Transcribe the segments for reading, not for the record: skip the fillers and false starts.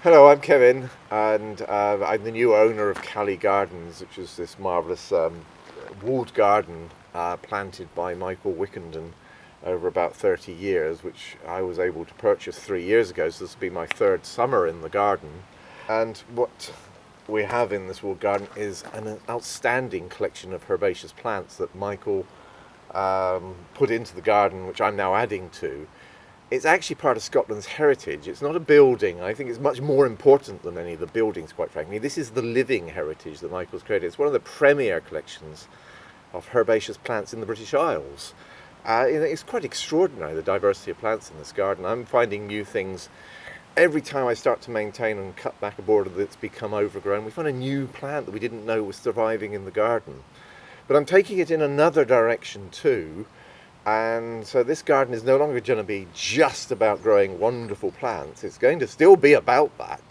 Hello, I'm Kevin, and I'm the new owner of Cali Gardens, which is this marvellous walled garden planted by Michael Wickenden over about 30 years, which I was able to purchase 3 years ago. So this will be my third summer in the garden. And what we have in this walled garden is an outstanding collection of herbaceous plants that Michael put into the garden, which I'm now adding to. It's actually part of Scotland's heritage. It's not a building. I think it's much more important than any of the buildings, quite frankly. This is the living heritage that Michael's created. It's one of the premier collections of herbaceous plants in the British Isles. It's quite extraordinary, the diversity of plants in this garden. I'm finding new things every time I start to maintain and cut back a border that's become overgrown. We find a new plant that we didn't know was surviving in the garden. But I'm taking it in another direction too. And so this garden is no longer going to be just about growing wonderful plants. It's going to still be about that,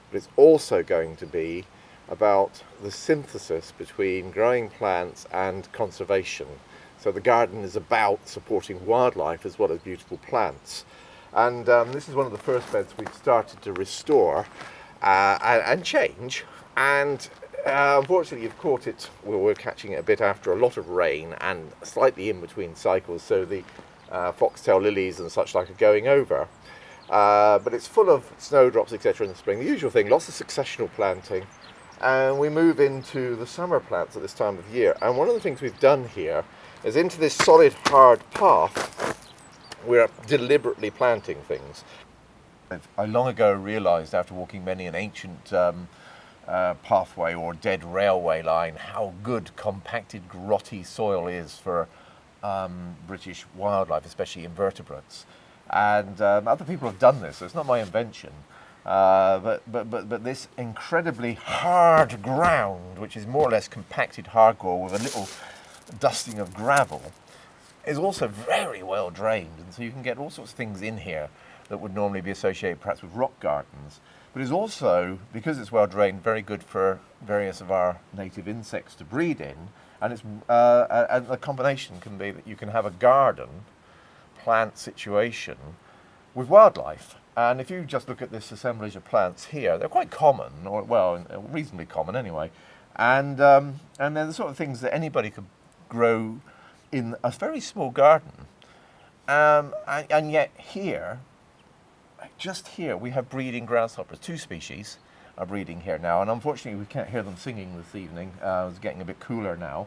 but it's also going to be about the synthesis between growing plants and conservation. So the garden is about supporting wildlife as well as beautiful plants. And this is one of the first beds we've started to restore and change. And unfortunately, you've caught it. We're catching it a bit after a lot of rain and slightly in between cycles, so the foxtail lilies and such like are going over. But it's full of snowdrops, etc. in the spring. The usual thing, lots of successional planting. And we move into the summer plants at this time of year. And one of the things we've done here is into this solid, hard path, we're deliberately planting things. I long ago realised, after walking many an ancient pathway or dead railway line, how good compacted grotty soil is for British wildlife, especially invertebrates. And other people have done this, so it's not my invention. But this incredibly hard ground, which is more or less compacted hardcore with a little dusting of gravel, is also very well drained, and so you can get all sorts of things in here that would normally be associated perhaps with rock gardens. But it's also, because it's well drained, very good for various of our native insects to breed in. And the combination can be that you can have a garden plant situation with wildlife. And if you just look at this assemblage of plants here, they're quite common, or well, reasonably common anyway. And they're the sort of things that anybody could grow in a very small garden. And yet here, just here, we have breeding grasshoppers. 2 species are breeding here now, and unfortunately we can't hear them singing this evening. It's getting a bit cooler now.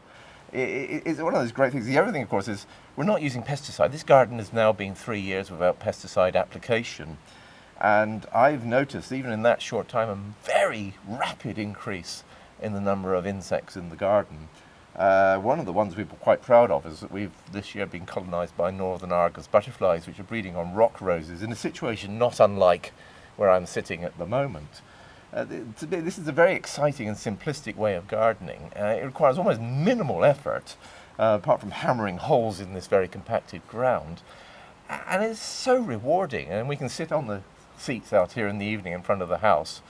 It's one of those great things. The other thing, of course, is we're not using pesticide. This garden has now been 3 years without pesticide application, and I've noticed, even in that short time, a very rapid increase in the number of insects in the garden. One of the ones we were quite proud of is that we've this year been colonised by northern Argus butterflies, which are breeding on rock roses in a situation not unlike where I'm sitting at the moment. This is a very exciting and simplistic way of gardening. It requires almost minimal effort, apart from hammering holes in this very compacted ground. And it's so rewarding, and we can sit on the seats out here in the evening in front of the house,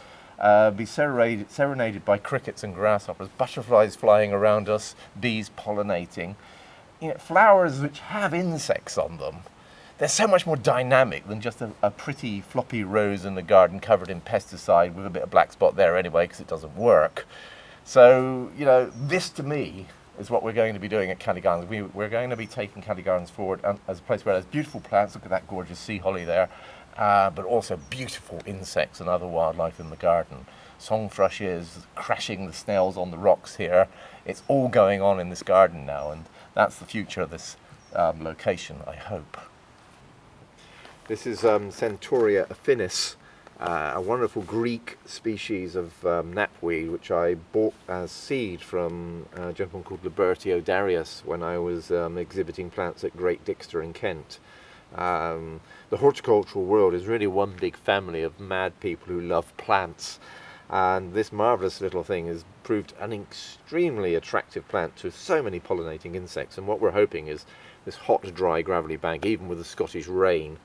be serenaded by crickets and grasshoppers, butterflies flying around us, bees pollinating, flowers which have insects on them. They're so much more dynamic than just a pretty floppy rose in the garden covered in pesticide with a bit of black spot there anyway because it doesn't work. So, this to me is what we're going to be doing at Cali Gardens. We're going to be taking Cali Gardens forward as a place where there's beautiful plants. Look at that gorgeous sea holly there. But also beautiful insects and other wildlife in the garden. Song thrushes crashing the snails on the rocks here. It's all going on in this garden now, and that's the future of this location, I hope. This is Centaurea affinis, a wonderful Greek species of knapweed, which I bought as seed from a gentleman called Libertio Darius when I was exhibiting plants at Great Dixter in Kent. The horticultural world is really one big family of mad people who love plants, and this marvellous little thing has proved an extremely attractive plant to so many pollinating insects. And what we're hoping is this hot, dry, gravelly bank, even with the Scottish rain,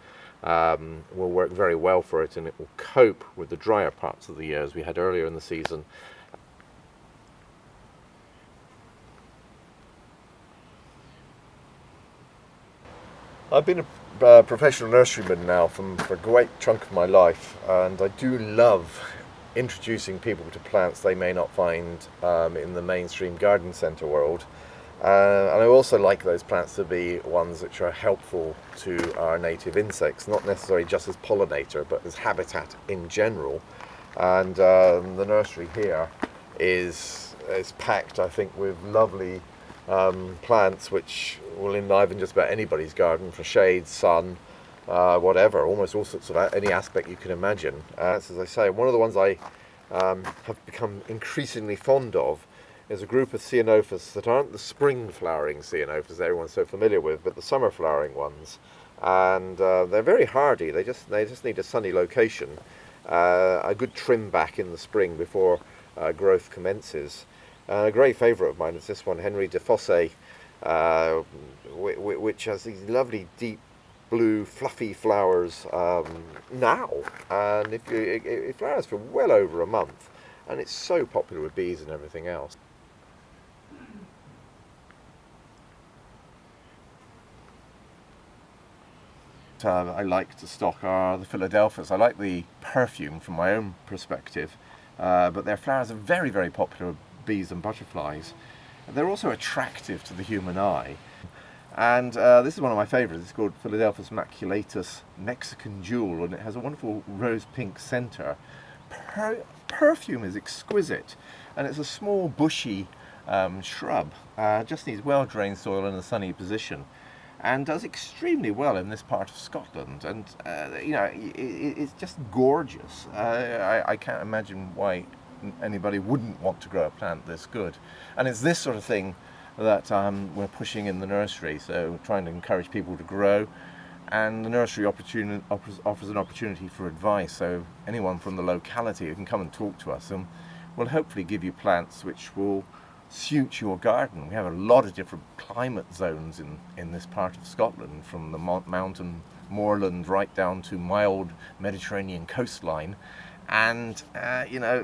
will work very well for it, and it will cope with the drier parts of the year as we had earlier in the season. I've been professional nurseryman now for a great chunk of my life, and I do love introducing people to plants they may not find in the mainstream garden centre world. And I also like those plants to be ones which are helpful to our native insects, not necessarily just as pollinator, but as habitat in general. And the nursery here is packed, I think, with lovely plants which will enliven just about anybody's garden for shade, sun, whatever, almost all sorts of any aspect you can imagine. As I say, one of the ones I have become increasingly fond of is a group of ceanothus that aren't the spring flowering ceanothus everyone's so familiar with, but the summer flowering ones. And they're very hardy. They just need a sunny location, a good trim back in the spring before growth commences. A great favourite of mine is this one, Henry de Fosse, which has these lovely deep blue fluffy flowers now, and it flowers for well over a month, and it's so popular with bees and everything else. I like to stock are the Philadelphias. I like the perfume from my own perspective, but their flowers are very, very popular with bees and butterflies. They're also attractive to the human eye. And this is one of my favourites. It's called Philadelphus maculatus Mexican Jewel, and it has a wonderful rose pink centre. Perfume is exquisite, and it's a small bushy shrub. Just needs well drained soil in a sunny position, and does extremely well in this part of Scotland. And it's just gorgeous. I can't imagine why anybody wouldn't want to grow a plant this good. And it's this sort of thing that we're pushing in the nursery, so trying to encourage people to grow, and the nursery offers an opportunity for advice, so anyone from the locality who can come and talk to us and will hopefully give you plants which will suit your garden. We have a lot of different climate zones in this part of Scotland, from the mountain moorland right down to mild Mediterranean coastline, and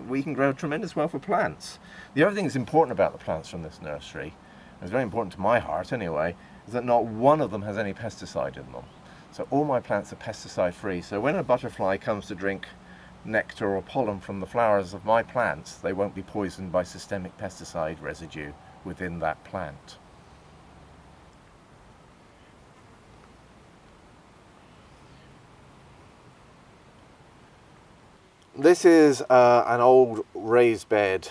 we can grow tremendous wealth of plants. The other thing that's important about the plants from this nursery, it's very important to my heart anyway, is that not one of them has any pesticide in them. So all my plants are pesticide free, so when a butterfly comes to drink nectar or pollen from the flowers of my plants, they won't be poisoned by systemic pesticide residue within that plant. This is an old raised bed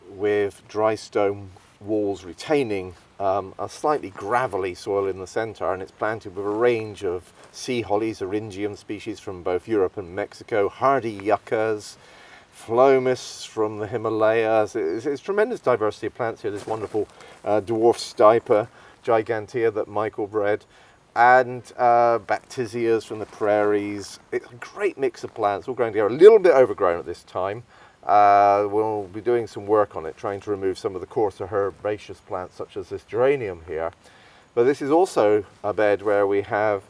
with dry stone walls retaining a slightly gravelly soil in the centre, and it's planted with a range of sea hollies, eryngium species from both Europe and Mexico, hardy yuccas, phlomis from the Himalayas. It's tremendous diversity of plants here. This wonderful dwarf stipa gigantea that Michael bred, and bactisias from the prairies. It's a great mix of plants, all growing together, a little bit overgrown at this time. We'll be doing some work on it, trying to remove some of the coarser herbaceous plants such as this geranium here. But this is also a bed where we have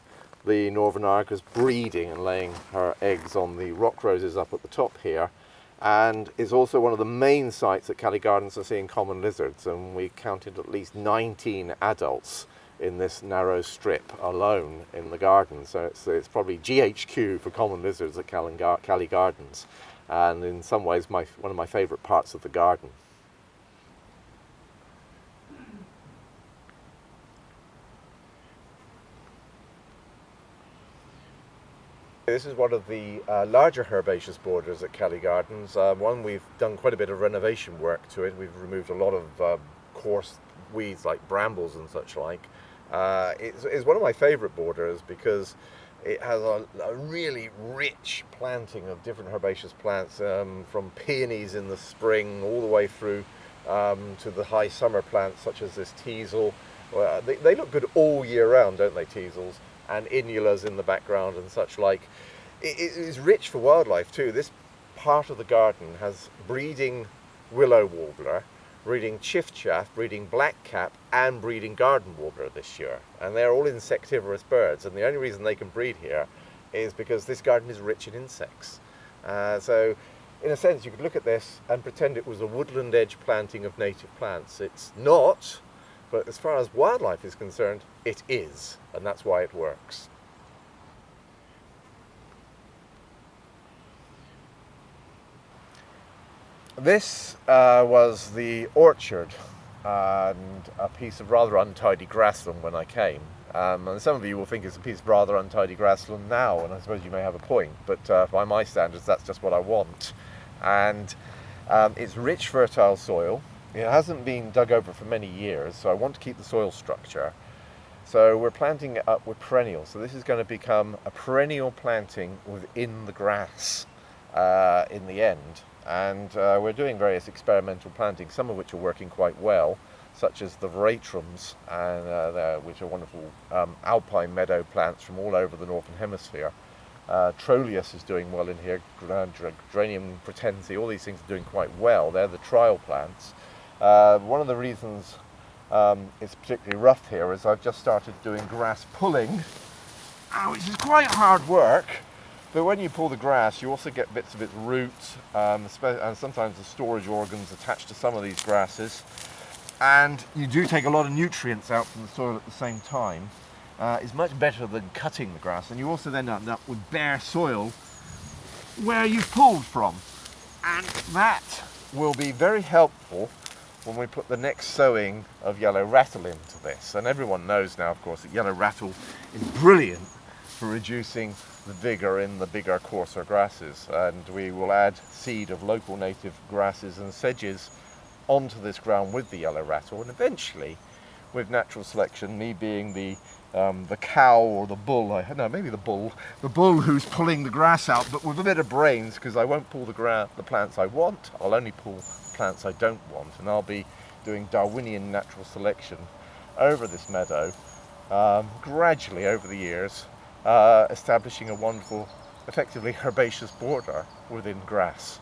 the Northern Argus breeding and laying her eggs on the rock roses up at the top here, and is also one of the main sites that Cali Gardens are seeing common lizards, and we counted at least 19 adults in this narrow strip alone in the garden. So it's probably GHQ for common lizards at Cali Gardens, and in some ways one of my favourite parts of the garden. This is one of the larger herbaceous borders at Cali Gardens. One we've done quite a bit of renovation work to it. We've removed a lot of coarse weeds like brambles and such like. It's one of my favourite borders because it has a really rich planting of different herbaceous plants, from peonies in the spring all the way through to the high summer plants such as this teasel. Well, they look good all year round, don't they, teasels? And innulas in the background and such like. It is rich for wildlife too. This part of the garden has breeding willow warbler, breeding chiffchaff, breeding blackcap, and breeding garden warbler this year. And they're all insectivorous birds, and the only reason they can breed here is because this garden is rich in insects. So in a sense you could look at this and pretend it was a woodland edge planting of native plants. It's not, but as far as wildlife is concerned, it is, and that's why it works. This was the orchard and a piece of rather untidy grassland when I came. And some of you will think it's a piece of rather untidy grassland now, and I suppose you may have a point, but by my standards that's just what I want. And it's rich, fertile soil. It hasn't been dug over for many years, so I want to keep the soil structure. So we're planting it up with perennials. So this is going to become a perennial planting within the grass in the end. And we're doing various experimental plantings, some of which are working quite well, such as the Veratrums, which are wonderful alpine meadow plants from all over the Northern Hemisphere. Troleus is doing well in here, Geranium pratense, all these things are doing quite well. They're the trial plants. One of the reasons it's particularly rough here is I've just started doing grass pulling, which is quite hard work. But when you pull the grass, you also get bits of its roots, and sometimes the storage organs attached to some of these grasses. And you do take a lot of nutrients out from the soil at the same time. It's much better than cutting the grass, and you also then end up with bare soil where you've pulled from. And that will be very helpful when we put the next sowing of yellow rattle into this. And everyone knows now, of course, that yellow rattle is brilliant for reducing the vigour in the bigger, coarser grasses. And we will add seed of local native grasses and sedges onto this ground with the yellow rattle, and eventually, with natural selection, me being the cow or the bull, maybe the bull who's pulling the grass out, but with a bit of brains, because I won't pull the plants I want, I'll only pull the plants I don't want, and I'll be doing Darwinian natural selection over this meadow, gradually over the years, establishing a wonderful, effectively herbaceous border within grass.